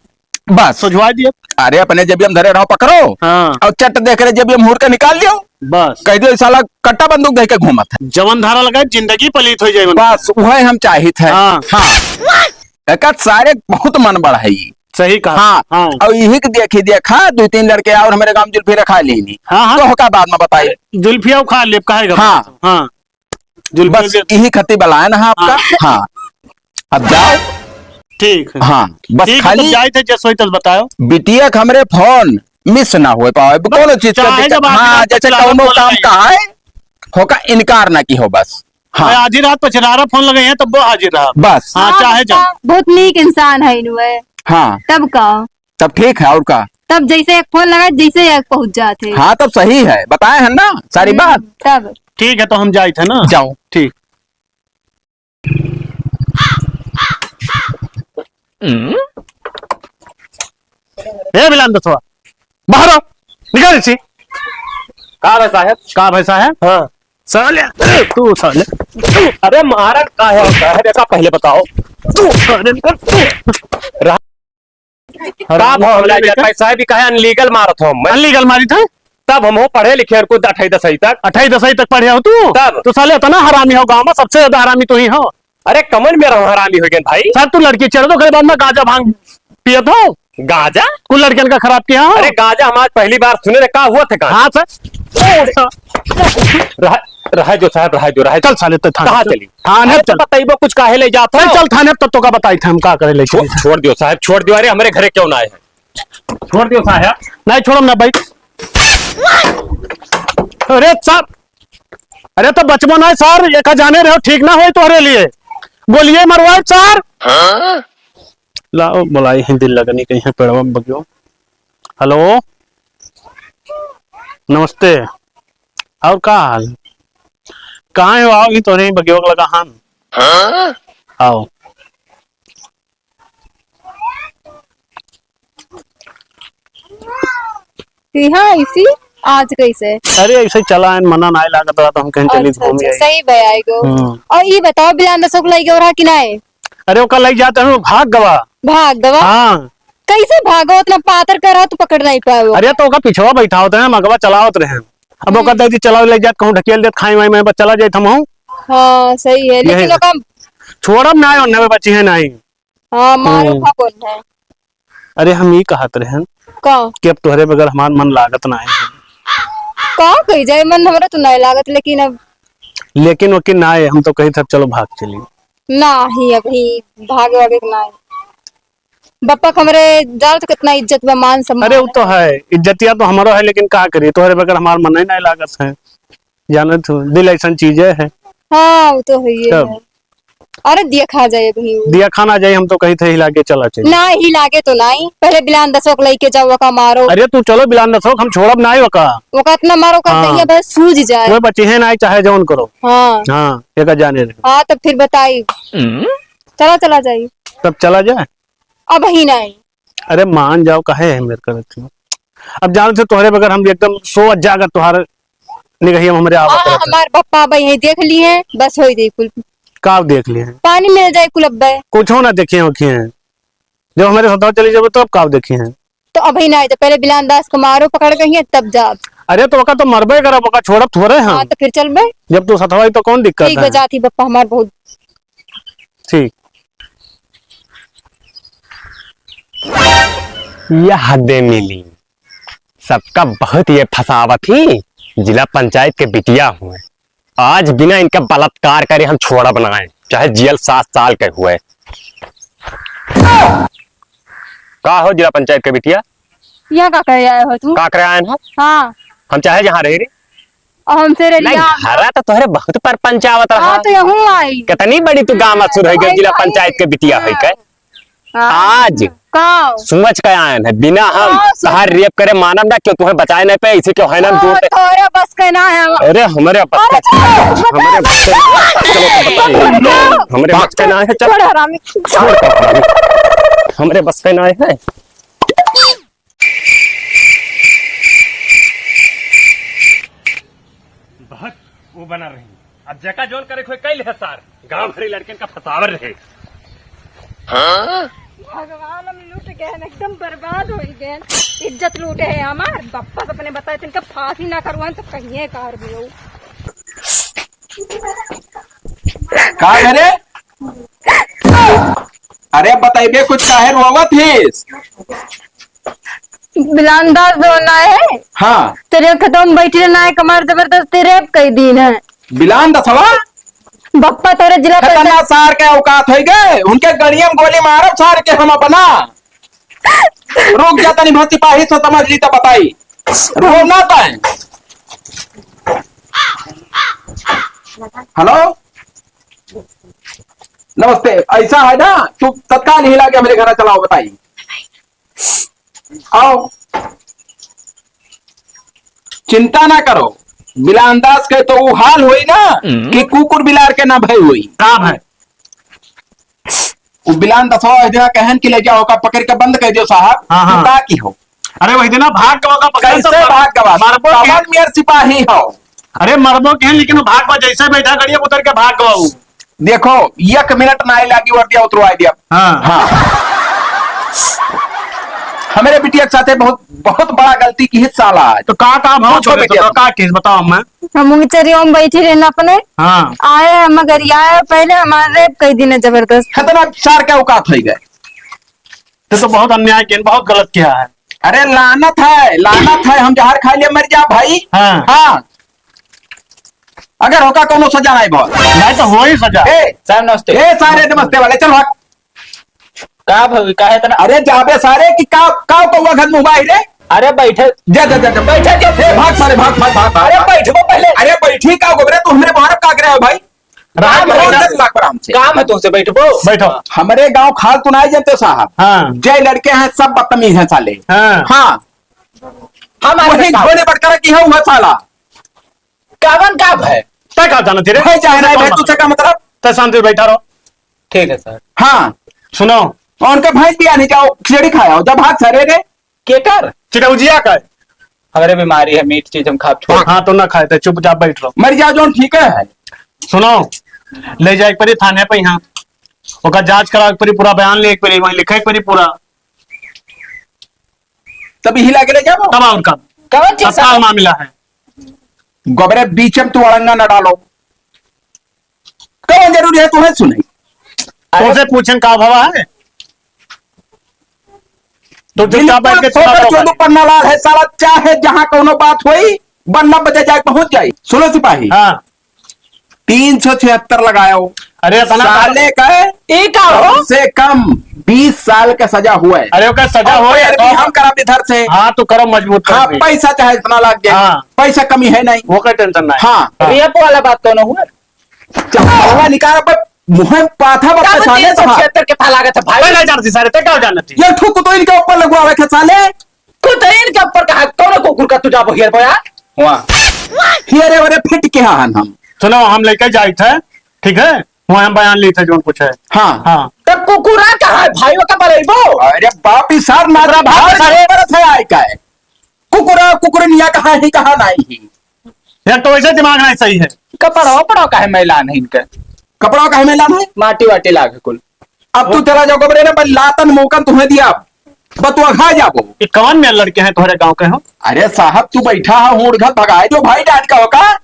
[SPEAKER 3] बस
[SPEAKER 5] सुझवा दिया।
[SPEAKER 3] अरे अपने जब हम धरे रहो पकड़ो
[SPEAKER 5] हाँ
[SPEAKER 3] और चट देख रहे जब हम हुर का निकाल लियो
[SPEAKER 5] बस
[SPEAKER 3] कह दो साला कट्टा बंदूक दे के घूमत है।
[SPEAKER 5] जवन धारा लगा जिंदगी पलीत हो जाए।
[SPEAKER 3] बस वही हम चाहिए थे।
[SPEAKER 5] हाँ।
[SPEAKER 3] हाँ एक सारे बहुत मन बढ़ाई।
[SPEAKER 5] सही कहा।
[SPEAKER 3] हाँ,
[SPEAKER 5] हाँ
[SPEAKER 3] और यही के देखी देखा दो तीन लड़के और हमारे गांव जुल्फी रखा लेनी।
[SPEAKER 5] हाँ, हाँ।
[SPEAKER 3] तो होका बाद में बताइए।
[SPEAKER 5] जुल्फिया खा ले कहेगा।
[SPEAKER 3] हाँ।
[SPEAKER 5] हाँ
[SPEAKER 3] बस
[SPEAKER 5] जुल्फिया
[SPEAKER 3] यही खती बलाए ना आपका। हाँ अब जाओ।
[SPEAKER 5] ठीक है।
[SPEAKER 3] हाँ बस
[SPEAKER 5] ठीक है
[SPEAKER 3] खाली
[SPEAKER 5] तो जाए थे जैसे तो बताओ।
[SPEAKER 3] बिटिया का हमरे फोन मिस ना हुए पाओ कोनो चीज का
[SPEAKER 5] चाहे
[SPEAKER 3] दिक्कत।
[SPEAKER 5] जब आधी
[SPEAKER 3] हाँ
[SPEAKER 5] रात
[SPEAKER 3] जैसे
[SPEAKER 5] चिल्लाना
[SPEAKER 3] कौनो
[SPEAKER 5] बोला
[SPEAKER 3] काम
[SPEAKER 5] नहीं।
[SPEAKER 3] कहा है होका इनकार ना की हो बस। हाँ
[SPEAKER 5] आधी रात पर चिरारा फोन लगे हैं तब वो हाजिर रहा।
[SPEAKER 3] बस।
[SPEAKER 5] हाँ चाहे जब
[SPEAKER 2] बहुत नीक इंसान है इनुए।
[SPEAKER 3] हाँ
[SPEAKER 2] तब का
[SPEAKER 3] तब ठीक है और का।
[SPEAKER 2] तब जैसे एक फोन लगा जैसे एक पहुंच जाते।
[SPEAKER 3] हाँ तब सही है बताए हैं ना सारी बात।
[SPEAKER 2] तब
[SPEAKER 5] ठीक है तो हम जाए थे ना।
[SPEAKER 3] जाओ।
[SPEAKER 5] ठीक ए बिलान दसवा बाहर आओ निकाल इसी।
[SPEAKER 1] कहा भाई साहब?
[SPEAKER 5] का भाई साहब।
[SPEAKER 1] हाँ
[SPEAKER 5] साले तू साले
[SPEAKER 1] अरे महाराज का है ऐसा पहले बताओ
[SPEAKER 5] तू साले निकल।
[SPEAKER 1] का मामला है भाई साहब भी कहे अनलीगल मारत हो मैं
[SPEAKER 5] अनलीगल मारी था।
[SPEAKER 1] तब हम हो पढ़े लिखे और कुछ 28 10 तक
[SPEAKER 5] 28 10 तक पढ़े हो तू।
[SPEAKER 1] तब।
[SPEAKER 5] तो साले इतना हरामी हो गाँव में सबसे ज्यादा हरामी तो ही हो।
[SPEAKER 1] अरे कमल में रहो हरामी हो गए भाई।
[SPEAKER 5] सर तू लड़की चढ़ दो करे बाद में गांजा भांग पियत हो।
[SPEAKER 1] गाजा?
[SPEAKER 5] कुल लड़कियन का खराब किया हो।
[SPEAKER 1] अरे गाजा हम आज पहली बार सुने का हुआ था गाजा।
[SPEAKER 5] हाँ सर
[SPEAKER 1] रहा जो साहब रहा
[SPEAKER 5] चल साले तो
[SPEAKER 1] कहाँ चली?
[SPEAKER 5] थाने
[SPEAKER 1] अरे
[SPEAKER 5] चल।
[SPEAKER 1] तो बताइए कुछ काहे ले जाता
[SPEAKER 5] चल थाने तब तो का बताई थे हम का करे ले
[SPEAKER 1] छोड़ दियो साहब छोड़ दियो। अरे हमारे घरे क्यों ना आए हैं छोड़ दियो साहब।
[SPEAKER 5] नहीं छोड़ो ना भाई। अरे सर अरे तो बचपो ना सर ये का जाने रहो ठीक ना हो तुम्हारे लिए बोलिए मरवाए सर। लाओ बुलाई हिंदी लगनी कहीं है पेड़वा बगियो। हेलो नमस्ते और का हाल कहाँ हो आओगी तो नहीं बगियो लगा हम आओ।
[SPEAKER 2] हाँ इसी आज कैसे।
[SPEAKER 5] अरे ऐसे चला है मना नहीं लागत रहा तो हम कहीं चली
[SPEAKER 2] अच्छा,
[SPEAKER 5] घूमी
[SPEAKER 2] अच्छा,
[SPEAKER 5] आई।
[SPEAKER 2] सही भाई आएगो। और ये बताओ बिलान दसो लाई गयो रहा कि नहीं।
[SPEAKER 5] अरे वो कल लग जाते हैं भाग गवा।
[SPEAKER 2] भाग दवा
[SPEAKER 5] हाँ
[SPEAKER 2] कैसे भागो उतना पातर करा तो पकड़ नहीं पाओ।
[SPEAKER 5] अरे तो ओका पिछवा बैठा होते हैं मगवा चलावत रहे। अब वो कहते चलाओ ले जात कहूँ ढकेल देत खाई वाई में बस चला जाए हम हूँ।
[SPEAKER 2] हाँ सही है लेकिन
[SPEAKER 5] यही-
[SPEAKER 2] लोग
[SPEAKER 5] छोड़ब ना और नवे बच्ची है नहीं।
[SPEAKER 2] हाँ मारो कौन है।
[SPEAKER 5] अरे हम ये कहत रहे
[SPEAKER 2] का
[SPEAKER 5] कि अब तुम्हारे बगैर हमार मन लागत ना है,
[SPEAKER 2] का कही जाए, मन हमरा तो नहीं लागत, लेकिन अब
[SPEAKER 5] लेकिन वकील ना आए, हम तो कही था चलो भाग चली।
[SPEAKER 2] ना ही अभी भागे वागे के ना। बप्पा हमरे जान तो कितना इज्जत बा, मान सम्मान।
[SPEAKER 5] अरे वो तो है, इज्जतिया तो हमारो है, लेकिन का करिए तुम्हारे बगैर हमार मन ही नहीं लागत है, जाने तो दिल ऐसा चीजें है।
[SPEAKER 2] हाँ वो तो है ही
[SPEAKER 5] कब?
[SPEAKER 2] है। अरे दिया खा जाए अभी वो।
[SPEAKER 5] दिया खाना जाए, हम तो कही थे हिला के चला चाहिए।
[SPEAKER 2] ना ही लागे तो नहीं, पहले बिलान 10 लेके जाओ का मारो,
[SPEAKER 5] अरे तू चलो बिलान दसो, हम छोड़ब ना वका,
[SPEAKER 2] वो का इतना मारो कर
[SPEAKER 5] हाँ।
[SPEAKER 2] दहिया बस सूझ जाए।
[SPEAKER 5] कोई बच्चे है ना चाहे जौन करो।
[SPEAKER 2] हाँ
[SPEAKER 5] हाँ एक जाने रहे,
[SPEAKER 2] हाँ, तब फिर बताई। चला चला जाइए,
[SPEAKER 5] तब चला जाए।
[SPEAKER 2] अब ही नहीं।
[SPEAKER 5] अरे मान जाओ, काहे है मेरे करत। अब जान से तुम्हारे बगैर हम एकदम सो जाकर तुम्हारे निगही हमरे आवत
[SPEAKER 2] हाँ
[SPEAKER 5] रहते।
[SPEAKER 2] हमारे पप्पा भाई यही देख लिए हैं, बस हो दे कुल
[SPEAKER 5] का देख लिए हैं,
[SPEAKER 2] पानी मिल जाए कुल अब
[SPEAKER 5] कुछ हो ना देखे हो हैं, जब हमारे साथ चली जाए तो अब का देखे हैं।
[SPEAKER 2] तो अभी नहीं, तो पहले बिलान 10 को मारो पकड़ के तब जा।
[SPEAKER 5] अरे तो वका तो मरबे करब, वका छोड़ब थोड़े
[SPEAKER 2] हाँ
[SPEAKER 5] हम,
[SPEAKER 2] तो फिर चल बे।
[SPEAKER 5] जब तू सथवाई तो कौन दिक्कत
[SPEAKER 2] ठीक
[SPEAKER 5] है।
[SPEAKER 2] जाती बप्पा हमारे बहुत।
[SPEAKER 5] ठीक।
[SPEAKER 1] यह हदें मिली, सबका बहुत ये फसावत ही, जिला पंचायत के बिटिया हुए, आज बिना इनका बलात्कार करे हम छोड़ा बनाए, चाहे जेल 7 साल के हुए। का हो जिला पंचायत के बिटिया,
[SPEAKER 2] यहाँ का कर आए हो तू?
[SPEAKER 1] का करे आए हैं?
[SPEAKER 2] हाँ
[SPEAKER 1] हम चाहे जहाँ रहे रे,
[SPEAKER 2] और हमसे रे
[SPEAKER 1] नहीं
[SPEAKER 2] लिया।
[SPEAKER 1] हरा तो तोहरे बहुत पर पंचावत रहा।
[SPEAKER 2] हाँ तो यहूँ आई।
[SPEAKER 1] कितनी बड़ी तू गाँव असुर है गई, जिला पंचायत के बिटिया है के आज
[SPEAKER 2] का
[SPEAKER 1] समझ के आए हैं, बिना हम
[SPEAKER 2] हाँ,
[SPEAKER 1] तहार रेप करे मानव ना, क्यों तुम्हें बचाए नहीं पे, इसी क्यों है ना दूर।
[SPEAKER 2] थोड़ा बस कहना है।
[SPEAKER 1] अरे हमारे बस का हमारे बस का चलो तो बताइए, हमारे बस का ना है, चल
[SPEAKER 2] छोड़ हरामी।
[SPEAKER 1] छोड़ तो हरामी। हमारे बस का ना है। बहुत वो बना रही, अब जका जोन करे कोई कई ले सार गांव भरी लड़कन का फसावर रहे।
[SPEAKER 2] भगवान हम लूट गए, एकदम बर्बाद हो गए, इज्जत लूटे है हमार। बप्पा तो अपने बताए इनका फांसी ना करवाएं तो कहीं कार भी हो।
[SPEAKER 3] का करे? अरे बताइए कुछ काहे रोवत हिस?
[SPEAKER 2] बिलानदार जो ना है,
[SPEAKER 3] हाँ
[SPEAKER 2] तेरे खतम बैठी ना है, कमर जबरदस्ती रेप कई दिन है।
[SPEAKER 3] बिलान दसवा
[SPEAKER 2] बप्पा तेरे जिला
[SPEAKER 3] खतरनाक सार के औकात हो गए, उनके गड़िया में गोली मारब सार के हम अपना। रुक जा तनी भर्ती पाही से समझ ली तो बताई, रो ना पाए। हेलो नमस्ते, ऐसा है ना, तू तत्काल हिला के मेरे घर चलाओ, बताई आओ, चिंता ना करो। बिलानदास के तो वो हाल हुई ना कि कुकुर बिलार के ना भय हुई।
[SPEAKER 5] काम है
[SPEAKER 3] वो बिलान दसवा इधर कहन के ले जाओ का, पकड़ के बंद कर दियो साहब।
[SPEAKER 5] हाँ, हाँ।
[SPEAKER 3] तू का की हो?
[SPEAKER 5] अरे वही दिन भाग गवा का
[SPEAKER 3] कैसे भाग गवा?
[SPEAKER 5] मरबो
[SPEAKER 3] कवन
[SPEAKER 5] के,
[SPEAKER 3] मेयर सिपाही हो?
[SPEAKER 5] अरे मरबो के हैं, लेकिन वो भाग गवा, जैसे बैठा गड़िया उतर के भाग गवा वो।
[SPEAKER 3] देखो 1 मिनट ना लागी वर्दिया उतरवा दिया।
[SPEAKER 5] हाँ
[SPEAKER 3] हाँ हमारे बिटिया के साथ बहुत बहुत बड़ा गलती की हिस्सा आज।
[SPEAKER 5] तो का काम हो
[SPEAKER 3] पूछो
[SPEAKER 5] छोटे
[SPEAKER 3] बेटिया।
[SPEAKER 5] तो का केस बताओ मैं।
[SPEAKER 2] हम चरियों में बैठी रहना अपने
[SPEAKER 5] हाँ
[SPEAKER 2] आए, मगर आए पहले हमारे रेप कई दिन है जबरदस्त।
[SPEAKER 3] खतरा सार के औकात हो गए।
[SPEAKER 5] तो बहुत अन्याय किया, बहुत गलत किया है।
[SPEAKER 3] अरे लानत है, लानत है, हम जहर खा लिए मर जा भाई।
[SPEAKER 5] हाँ।
[SPEAKER 3] हाँ अगर होका कोनो सजा नहीं बहुत।
[SPEAKER 5] नहीं तो हो ही सजा।
[SPEAKER 3] सर नमस्ते। सारे नमस्ते वाले चल भाग।
[SPEAKER 6] का भाई का है तना?
[SPEAKER 3] अरे जाबे सारे कि का तो वक्त मोबाइल रे।
[SPEAKER 6] अरे बैठे
[SPEAKER 3] जा जा जा बैठे जा, भाग सारे भाग भाग भाग। अरे बैठो पहले। अरे बैठी का गोबरे, तू हमरे बाहर का करे हो भाई?
[SPEAKER 6] राम
[SPEAKER 3] राम
[SPEAKER 6] राम।
[SPEAKER 3] लाख राम से।
[SPEAKER 6] काम है तुमसे, बैठो
[SPEAKER 5] बैठो।
[SPEAKER 3] हमारे गांव खाल तो नहीं जानते साहब।
[SPEAKER 5] हाँ
[SPEAKER 3] जय लड़के हैं सब बदतमीज हैं साले।
[SPEAKER 5] हाँ
[SPEAKER 3] हाँ
[SPEAKER 6] हमारे
[SPEAKER 3] वही घोड़े बढ़कर की है वह साला।
[SPEAKER 6] कावन का है?
[SPEAKER 5] क्या कहा जाना तेरे
[SPEAKER 3] भाई चाहे नहीं भाई, तुझसे का मतलब?
[SPEAKER 5] तो शांति बैठा रहो।
[SPEAKER 6] ठीक है सर।
[SPEAKER 3] हाँ
[SPEAKER 5] सुनो,
[SPEAKER 3] और उनका भाई भी आने जाओ, खिचड़ी खाओ जब भाग सरे रे।
[SPEAKER 6] केकर
[SPEAKER 5] चिड़ौजिया का है।
[SPEAKER 6] हमारे बीमारी है, मीठ चीज हम खा छोड़।
[SPEAKER 5] हाँ तो ना खाए थे, चुपचाप बैठ रहो।
[SPEAKER 3] मर जाओ जो ठीक है।
[SPEAKER 5] सुनो, ले जाए परी थाने पे, यहाँ ओका जांच करा परी, पूरा बयान ले एक परी, वहीं लिखे परी पूरा,
[SPEAKER 3] तभी हिला के ले जाओ।
[SPEAKER 5] तब उनका
[SPEAKER 6] कवन चीज
[SPEAKER 5] तत्काल
[SPEAKER 6] सर?
[SPEAKER 5] मामला है।
[SPEAKER 3] गोबरे बीच में तू अड़ंगा न डालो। कौन जरूरी है तुम्हें सुनाई?
[SPEAKER 5] तुमसे पूछन का भावा है? तो चुपचाप बैठ के चला जाओ गाड़ी।
[SPEAKER 3] पन्ना लाल है साला, चाहे जहाँ कोनो बात हुई बन्ना बजे जाए पहुंच जाए। सुनो सिपाही,
[SPEAKER 5] हाँ
[SPEAKER 3] 376 लगाओ।
[SPEAKER 5] अरे इतना
[SPEAKER 3] साले का
[SPEAKER 6] एक हो
[SPEAKER 3] कम से कम 20 साल का सजा हुआ है।
[SPEAKER 5] अरे ओके सजा हो
[SPEAKER 3] और
[SPEAKER 5] या
[SPEAKER 3] भी हम करा इधर से।
[SPEAKER 5] हाँ तो करो मजबूत कर
[SPEAKER 3] हाँ
[SPEAKER 5] दे।
[SPEAKER 3] पैसा चाहे इतना लग जाए,
[SPEAKER 5] हाँ।
[SPEAKER 3] पैसा कमी है नहीं।
[SPEAKER 5] वो कोई टेंशन नहीं।
[SPEAKER 3] हाँ
[SPEAKER 6] रेप वाला बात तो न हुआ।
[SPEAKER 3] चाहे निकाल पर मुंह पाथा बता साले तो
[SPEAKER 6] 376 के था लागत है भाई।
[SPEAKER 5] पहले जानती सारे ते क्या जानना थी।
[SPEAKER 3] ये ठुक तो इनके ऊपर लगवा रखे साले।
[SPEAKER 6] कुतरीन के ऊपर कहा कौन कुकुर का तुझा बहिर बोया
[SPEAKER 3] वहाँ हियरे वरे फिट के हन हम।
[SPEAKER 5] सुनो हम लेके जाए थे, ठीक है, वहाँ हम बयान ली थे जो पूछे।
[SPEAKER 3] हाँ
[SPEAKER 5] हाँ
[SPEAKER 6] तब कुकुरा कहा है भाई वो का बरेबो।
[SPEAKER 3] अरे बाप ही सार मादरा भाव सारे परत है आई का है। कुकुरा कुकुरनिया कहा ही कहा नहीं ही।
[SPEAKER 5] यार तो वैसे दिमाग नहीं सही है।
[SPEAKER 6] कपड़ो पड़ो का है मैला नहीं इनका।
[SPEAKER 3] कपड़ा का हमें लाना है।
[SPEAKER 6] माटी वाटी लागे कुल।
[SPEAKER 3] अब तू चला जाओ कबरे ना, लातन मौका तुम्हें दिया, बतुआ खा जाबो।
[SPEAKER 5] ये कौन में लड़के हैं तुम्हारे गांव के हो?
[SPEAKER 3] अरे साहब तू बैठा है हूड़ भगाए जो भाई डांट का होगा।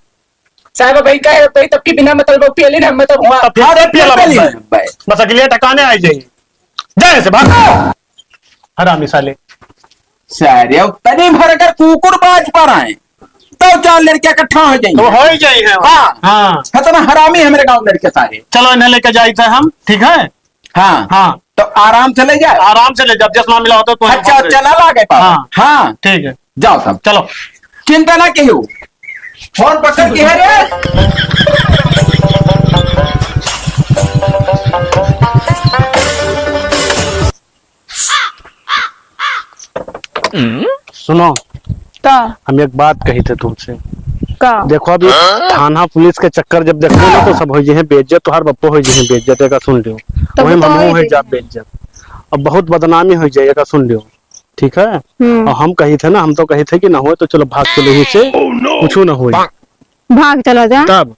[SPEAKER 6] साहब भाई कहे भाई तब की बिना मतलब पियली ना मतलब हुआ।
[SPEAKER 5] तब फिर से पियला
[SPEAKER 3] पियली
[SPEAKER 5] बस है।
[SPEAKER 3] भाई।
[SPEAKER 5] बस अगले टकाने आई जाइए, जाए से भागो हरामी साले।
[SPEAKER 3] सारे तनी भर कर कुकुर बाज पर आए तो 4 लड़के इकट्ठा हो
[SPEAKER 5] तो
[SPEAKER 3] जाएंगे।
[SPEAKER 5] हो ही जाइए।
[SPEAKER 3] हाँ
[SPEAKER 5] हाँ
[SPEAKER 3] इतना हरामी है मेरे गांव लड़के सारे।
[SPEAKER 5] चलो इन्हें लेके जाए थे हम, ठीक है।
[SPEAKER 3] हाँ
[SPEAKER 5] हाँ
[SPEAKER 3] तो आराम से ले जाए।
[SPEAKER 5] आराम से ले, जब जितना मिला होता तो
[SPEAKER 3] अच्छा अच्छा ना लागे पापा।
[SPEAKER 5] हाँ।
[SPEAKER 3] हाँ
[SPEAKER 5] ठीक है
[SPEAKER 3] जाओ सब,
[SPEAKER 5] चलो।
[SPEAKER 3] चिंता ना की फोन पकड़ के है रे।
[SPEAKER 5] सुनो
[SPEAKER 2] का
[SPEAKER 5] हम एक बात कही थे तुमसे।
[SPEAKER 2] का
[SPEAKER 5] देखो अभी थाना पुलिस के चक्कर जब देखो ना तो सब हो जे हैं बेइज्जत, तुहार बप्पो हो जे हैं बेइज्जत, एका सुन लियो।
[SPEAKER 2] तब
[SPEAKER 5] वही
[SPEAKER 2] तो
[SPEAKER 5] हमहू
[SPEAKER 2] होई
[SPEAKER 5] है जा बेइज्जत, अब बहुत बदनामी हो जाए, एका सुन लियो, ठीक है। और हम कही थे ना, हम तो कही थे कि ना हो तो चलो भाग चलो ही से, कुछ ना हो
[SPEAKER 2] भाग चला जा।
[SPEAKER 5] तब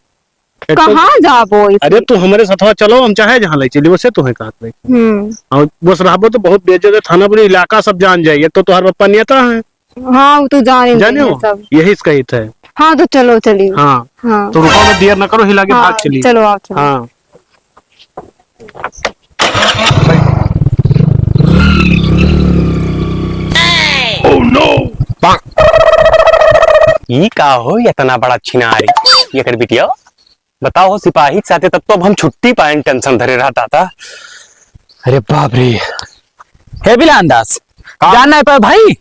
[SPEAKER 5] एक तो-
[SPEAKER 2] कहाँ जाबो?
[SPEAKER 5] अरे तू हमारे साथ चलो, हम चाहे जहाँ ले चली वैसे तुम्हें कहा था। और बस रहबो तो बहुत बेइज्जत है, थाना पुलिस इलाका सब जान जाइए तो तुहार पप्पा नेता है,
[SPEAKER 2] हाँ वो तो जाने
[SPEAKER 5] जाने हो
[SPEAKER 2] सब।
[SPEAKER 5] यही कही थे।
[SPEAKER 2] हाँ तो चलो चलिए।
[SPEAKER 5] हाँ
[SPEAKER 2] हाँ
[SPEAKER 5] तो रुको में देर न करो, हिला के
[SPEAKER 2] हाँ,
[SPEAKER 5] भाग चलिए।
[SPEAKER 2] चलो आप चलो।
[SPEAKER 5] हाँ
[SPEAKER 1] ई का हो इतना बड़ा छिनारी ये कर बिटिया, बताओ सिपाही के साथे तब तो अब हम छुट्टी पाए टेंशन धरे रहता था। अरे बाप रे,
[SPEAKER 6] हे बिलांदास जानना है पर भाई।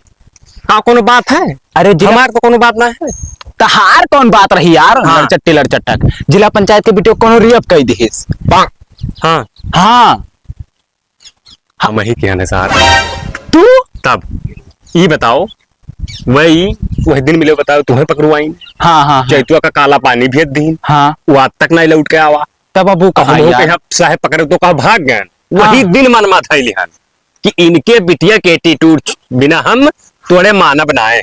[SPEAKER 1] हाँ कोनो बात है?
[SPEAKER 6] अरे
[SPEAKER 1] हमार तो कोनो बात ना है।
[SPEAKER 6] तहार कौन बात रही यार।
[SPEAKER 1] हाँ।
[SPEAKER 6] लड़चट्टी लड़चट्टक जिला पंचायत के बिटियो कोनो रियप कही दिहिस।
[SPEAKER 1] हाँ
[SPEAKER 6] हाँ
[SPEAKER 1] हम ही के अनुसार
[SPEAKER 6] तू
[SPEAKER 1] तब ये बताओ, वही दिन मिले बताओ तुम्हें पकड़वाई,
[SPEAKER 6] हाँ हाँ
[SPEAKER 1] चैतुआ का काला पानी भेज दी,
[SPEAKER 6] हाँ
[SPEAKER 1] वो आज तक नहीं लौट के आवा।
[SPEAKER 6] तब अबू
[SPEAKER 1] अब
[SPEAKER 6] कहा
[SPEAKER 1] हम
[SPEAKER 6] यार।
[SPEAKER 1] कहा साहेब पकड़े तो कहा भाग गए। वही
[SPEAKER 6] हाँ।
[SPEAKER 1] दिन मन माथा लिहान कि इनके बिटिया के एटीट्यूड बिना हम तोड़े माना बनाए।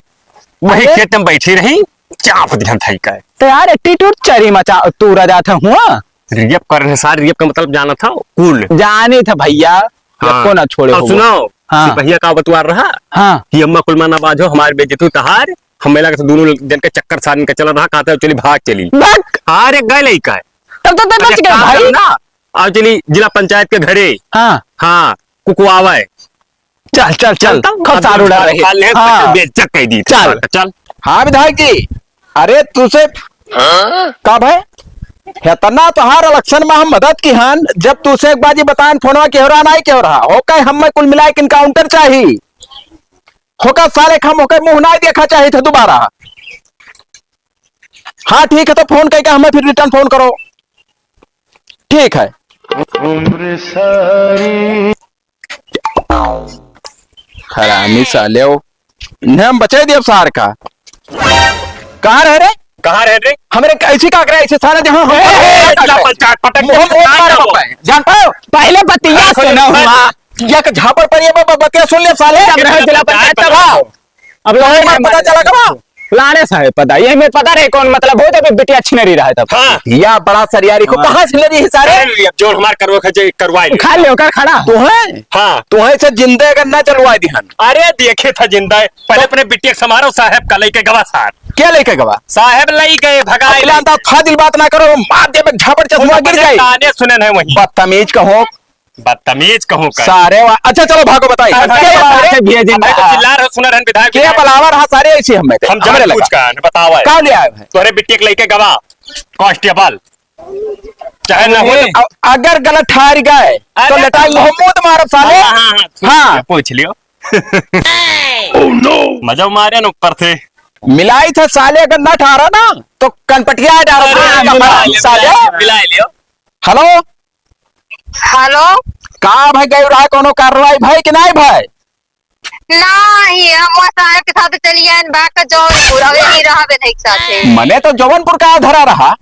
[SPEAKER 1] वही
[SPEAKER 6] अरे।
[SPEAKER 1] खेत में बैठी रही, चाप ध्यान था का
[SPEAKER 6] तो यार एटीट्यूड चरी मचा तू रजा था हुआ।
[SPEAKER 1] रियप कर रहे सारे, रियप का मतलब जाना था कूल।
[SPEAKER 6] जाने था भैया को ना छोड़े
[SPEAKER 1] और
[SPEAKER 6] होगा।
[SPEAKER 1] सुनाओ,
[SPEAKER 6] हाँ।
[SPEAKER 1] सिपहिया का बतवार रहा
[SPEAKER 6] हाँ
[SPEAKER 1] कि अम्मा कुलमाना बाजो हमारे बेजतू तहार, हम मेला के दोनों जन के चक्कर सारन के चल रहा, कहते चली भाग चली।
[SPEAKER 6] भाग।
[SPEAKER 1] अरे गए लई का
[SPEAKER 6] तब तो बच गए भाई।
[SPEAKER 1] ना और चली जिला पंचायत के घरे।
[SPEAKER 6] हाँ
[SPEAKER 1] हाँ कुकुआवा
[SPEAKER 6] चल चल चल खूब सारू उड़ा रहे। हाँ
[SPEAKER 1] बेइज्जत कह दी
[SPEAKER 6] चल।
[SPEAKER 1] चल।
[SPEAKER 3] हाँ विधायक जी, अरे तुझसे कब है इतना तोहार इलेक्शन में हम मदद की हन, जब तुझसे एक बाजी बताएं फोनवा के हो रहा नहीं के हो रहा हो कहे हमें कुल मिलाए के इनकाउंटर चाहिए होकर साले हम होकर मुंह नहीं देखा चाहिए था दोबारा। हाँ ठीक है, तो फोन करके हमें फिर रिटर्न फोन करो। ठीक है। हरामी साले हो, इन्हें हम बचे दिए सार का। कहाँ रह रहे?
[SPEAKER 1] कहाँ रह रहे?
[SPEAKER 3] हमारे ऐसी का करे ऐसे सारा जहां
[SPEAKER 1] जिला पंचायत पटक
[SPEAKER 3] मोह मार पाए जान पाओ
[SPEAKER 6] पहले बतिया सुना हुआ।
[SPEAKER 3] या के झापर पर ये बतिया सुन ले साले।
[SPEAKER 6] जब रहे जिला पंचायत तब आओ। अब
[SPEAKER 3] पता चला कब
[SPEAKER 6] लाने साहब पता ये हमें पता रहे कौन मतलब हो तब बिटिया अच्छी नहीं रहा है तब।
[SPEAKER 1] हाँ
[SPEAKER 3] या बड़ा सरियारी को कहाँ से ले रही है सारे?
[SPEAKER 1] जो हमार करवा खचे करवाई ले।
[SPEAKER 6] खा ले होकर खड़ा।
[SPEAKER 3] तुम्हें
[SPEAKER 1] हाँ
[SPEAKER 3] तुम्हें से जिंदे करना चलवाई दिहन।
[SPEAKER 1] अरे देखे था जिंदा है, पहले अपने बिटिया समारोह साहब का लेके गवा सार
[SPEAKER 3] क्या लेके गवा
[SPEAKER 1] साहब लई गए भगाए
[SPEAKER 3] अगला अंदाज फाजिल बात ना करो, मार दे में झापड़ चश्मा गिर जाए।
[SPEAKER 1] गाने सुने नहीं वही
[SPEAKER 3] बदतमीज कहो,
[SPEAKER 1] बदतमीज कहूँ कर
[SPEAKER 3] अच्छा चलो भागो बताइए
[SPEAKER 1] चिल्ला रहे सुना रहन विधायक
[SPEAKER 3] के बलावर हाँ सारे ऐसे हम
[SPEAKER 1] हम जान पूछ का बताओ
[SPEAKER 3] का ले आए हैं
[SPEAKER 1] तोरे बिट्टी के लेके गवा कांस्टेबल चाहे ना हो
[SPEAKER 3] अगर गलत ठहर गए तो
[SPEAKER 1] अरे
[SPEAKER 3] लटाई मोहम्मद मारब साले हाँ
[SPEAKER 1] पूछ लियो मजा मारे ना ऊपर से
[SPEAKER 3] मिलाई था साले अगर न ठहरा ना तो कनपटिया डालो साले
[SPEAKER 1] मिला लियो
[SPEAKER 3] हेलो
[SPEAKER 2] हेलो
[SPEAKER 3] का भाई गए रहा कोनो कार्रवाई भाई कि नहीं भाई
[SPEAKER 2] नहीं हम साहब के साथ चलिए बाग जौनपुर अब नहीं रहा नहीं साथ
[SPEAKER 3] मने तो जौनपुर का धरा रहा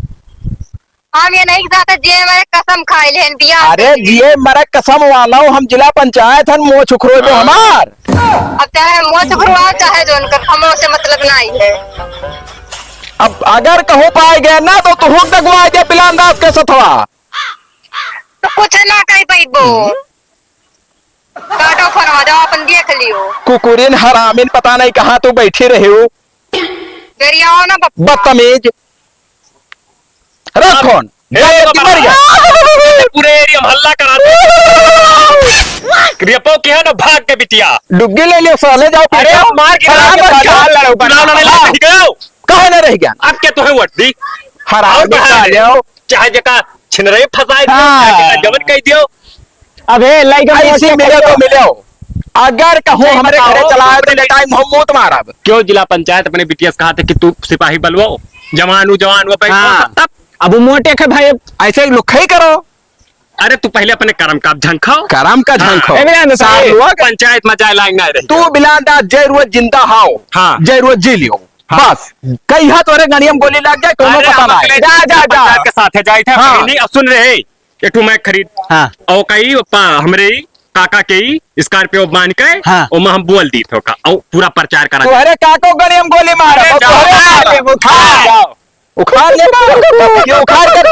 [SPEAKER 2] हम ये नहीं साथ जे हमारे कसम खाए लेन बिया
[SPEAKER 3] अरे जिये मरा कसम वाला हम जिला पंचायत हन मुँह छुखरो दो हमार
[SPEAKER 2] अब चाहे मुँह छुकरवा चाहे जो उनका हमों से मतलब नहीं है।
[SPEAKER 3] अब अगर कहो पाए गए ना तो तू हुक दगवा दे पिलांदाज के सथवा
[SPEAKER 2] तो कुछ ना कही पैबो काटो फरवा जाओ अपन देख लियो
[SPEAKER 3] कुकुरिन हरामिन पता नहीं कहाँ तू बैठी रही हो
[SPEAKER 2] गरियाओ ना
[SPEAKER 3] बदतमीज रखोन
[SPEAKER 1] पूरे एरिया में हल्ला करा दे क्रियपो की है ना भाग के बिटिया
[SPEAKER 3] डुग्गी ले लियो साले जाओ
[SPEAKER 1] अरे अब मार के
[SPEAKER 3] कहे न रह गया
[SPEAKER 1] अब क्या तुम्हें वोट दी
[SPEAKER 3] हराम जाओ
[SPEAKER 1] चाहे जका छिनरे फसाए
[SPEAKER 3] हाँ।
[SPEAKER 1] जमन कह दियो
[SPEAKER 6] अबे लाइक
[SPEAKER 3] ऐसे मिले तो मिले अगर कहो हमारे घरे चला तो लेटाई मोहम्मद मारब
[SPEAKER 1] क्यों जिला पंचायत अपने बिटिया से कहा था कि तू सिपाही बलवाओ जवान वो
[SPEAKER 6] हाँ। अब मोटे के भाई
[SPEAKER 3] ऐसे लुखई करो
[SPEAKER 1] अरे तू पहले अपने कर्म का झंखाओ
[SPEAKER 3] करम का झंखो
[SPEAKER 1] पंचायत में जाए लाइन नहीं रही
[SPEAKER 3] तू बिलांदा जरूरत जिंदा हाओ
[SPEAKER 1] हाँ।
[SPEAKER 3] जरूरत जी लियो बस कई हाथ तोरे गणियम गोली लग जाए कोनो पता नहीं
[SPEAKER 1] जा जा जा के साथ है जाए थे
[SPEAKER 3] हाँ।
[SPEAKER 1] नहीं अब सुन रहे एक मैं खरीद
[SPEAKER 6] हाँ।
[SPEAKER 1] और कई हमरे काका के स्कॉर्पियो मान के
[SPEAKER 6] हाँ।
[SPEAKER 1] और हम बोल दी थो का और पूरा प्रचार करा
[SPEAKER 3] तोहरे काको गणियम गोली मारे
[SPEAKER 1] अरे जाओ,
[SPEAKER 3] उखाड़ ले उखाड़ कर